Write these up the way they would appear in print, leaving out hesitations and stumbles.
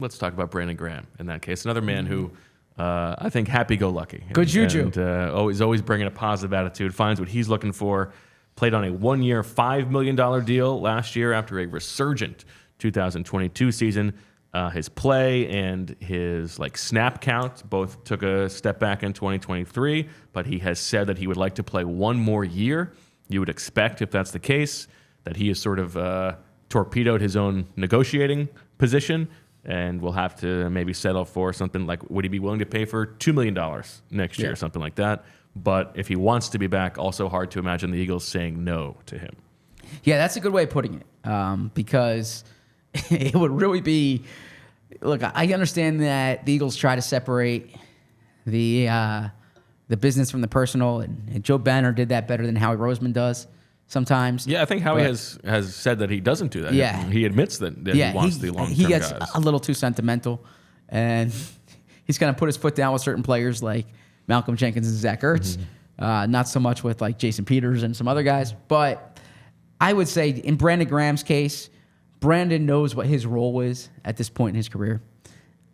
Let's talk about Brandon Graham in that case. Another man who I think happy-go-lucky. Good juju. And always bringing a positive attitude, finds what he's looking for. Played on a one-year, $5 million deal last year after a resurgent 2022 season. His play and his snap count both took a step back in 2023, but he has said that he would like to play one more year. You would expect, if that's the case, that he has sort of torpedoed his own negotiating position and will have to maybe settle for something like, would he be willing to pay for $2 million next year or something like that? But if he wants to be back, also hard to imagine the Eagles saying no to him. Yeah, that's a good way of putting it, because it would really be. Look, I understand that the Eagles try to separate the business from the personal, and Joe Banner did that better than Howie Roseman does sometimes. Yeah, I think Howie has said that he doesn't do that. Yeah. He admits that he wants the long-term guys. He gets a little too sentimental, and he's going to put his foot down with certain players like Malcolm Jenkins and Zach Ertz. Not so much with Jason Peters and some other guys. But I would say in Brandon Graham's case, Brandon knows what his role is at this point in his career.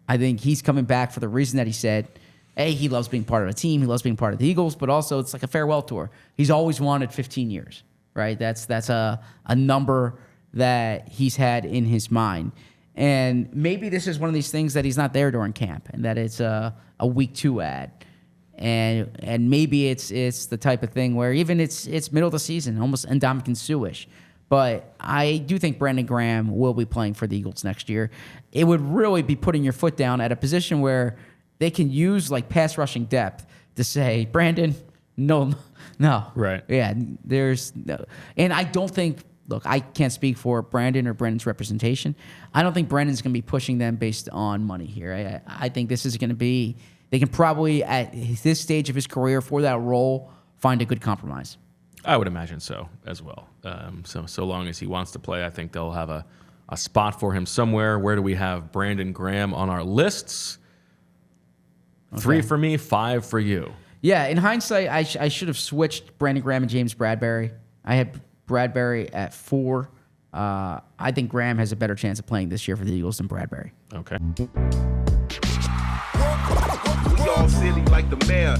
I think he's coming back for the reason that he said, hey, he loves being part of a team. He loves being part of the Eagles, but also it's like a farewell tour. He's always wanted 15 years, right? That's a number that he's had in his mind. And maybe this is one of these things that he's not there during camp and that it's a week 2 ad. And maybe it's the type of thing where even it's middle of the season, almost Ndamukong Suh-ish. But I do think Brandon Graham will be playing for the Eagles next year. It would really be putting your foot down at a position where they can use pass rushing depth to say, Brandon, no. Right. Yeah, there's no. And I don't think, look, I can't speak for Brandon or Brandon's representation. I don't think Brandon's going to be pushing them based on money here. I think this is going to be, they can probably, at this stage of his career for that role, find a good compromise. I would imagine so as well. So long as he wants to play, I think they'll have a spot for him somewhere. Where do we have Brandon Graham on our lists? Okay. 3 for me, 5 for you. Yeah, in hindsight, I should have switched Brandon Graham and James Bradbury. I had Bradbury at 4. I think Graham has a better chance of playing this year for the Eagles than Bradbury. Okay. We all silly like the mayor.